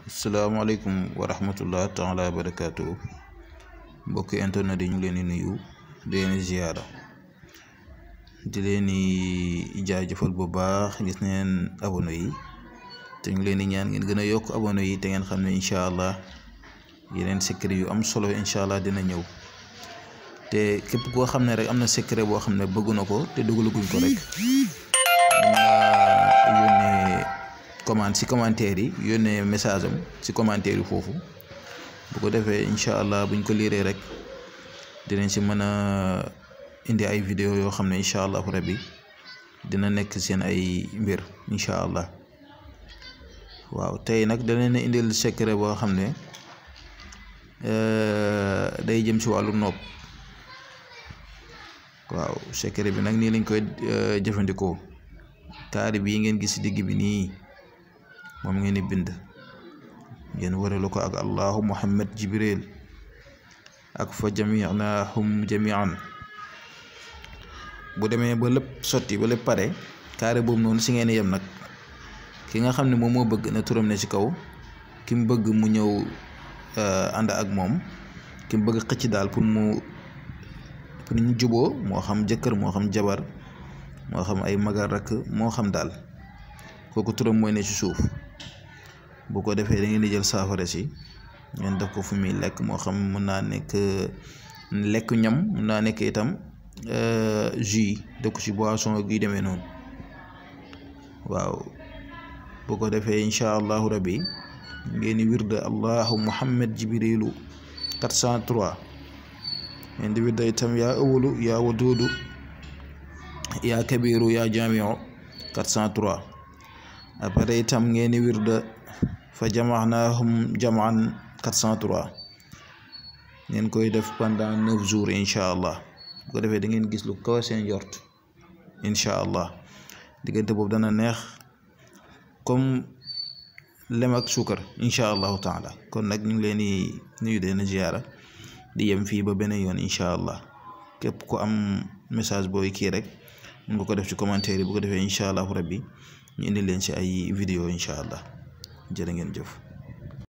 Assalamualaikum warahmatullahi taala wabarakatuh. Mbokk internet yi ñu leen di nuyu di leen ziyaara di leen jaajëfal bu baax gis neen abonné yi te ñu leen ñaan ngeen gëna yokk abonné yi te ngeen xam ne inshallah yeneen secret yu am solo inshallah dina ñëw te képp koo xam ne rek am na secret boo xam ne bëgg na ko te dugalaguñ ko rek yónnee comment si commentaire yi yónnee message am si commentaire yi foofu bu ko defee inshallah buñ ko liiree rek dinañ si mën a indi ay vidéo yoo xam ne inshallah rabbi dina nekk seen ay mbir inshallah. waaw tey nag da leen a indil secret boo xam ne day jëm si wàllu nopp. waaw secret bi nag nii lañ koy jëfandikoo taari bii ngeen gis si digg bi nii moom ngeen di bind ngeen waralu ko ak allahu muhammad jibril ak fa jami'nahum jami'an. bu demee ba lépp sotti ba lépp pare carré boobu noonu si ngeen yem nag ki nga xam ne moom moo bëgg na turam ne ci kaw ki mu bëgg mu ñëw ànd ak moom ki mu bëgg xëcc daal pour ñu juboo moo xam jëkkër moo xam jabar moo xam ay magal rakk moo xam daal kooku turam mooy ne ci suuf. bu ko defee da ngeen di jël saafara si ngeen def ko fu muy lekk moo xam mën naa nekk lekk ñam mën naa nekk itam jus def ko ci boisson ak yu demee noonu. waaw bu ko defee incha allahu rabbi ngeen di wirda allahu muhammad jibrilu 403 ngeen di wirda itam yaa awalu yaa waduudu yaa kabiru yaa jaamiu 403 après itam ngeen di wirda fa jamaanahum jamaan 403 ngeen koy def pendant 9 jours incha allah. bu ko defee da ngeen gis lu kaw seen njort incha allah. diggante boobu dana neex comme lem ak suukar incha allahu taala. kon nag ñu ngi leen di nuyu deen ziyaara di yem fii ba beneen yoon incha allah. képp ku am message booy kii rek mun nga ko def ci commentaire yi bu ko defee incha allahu rabbi ñu indi leen si ay vidéo incha allah. jërë ngeen jëf.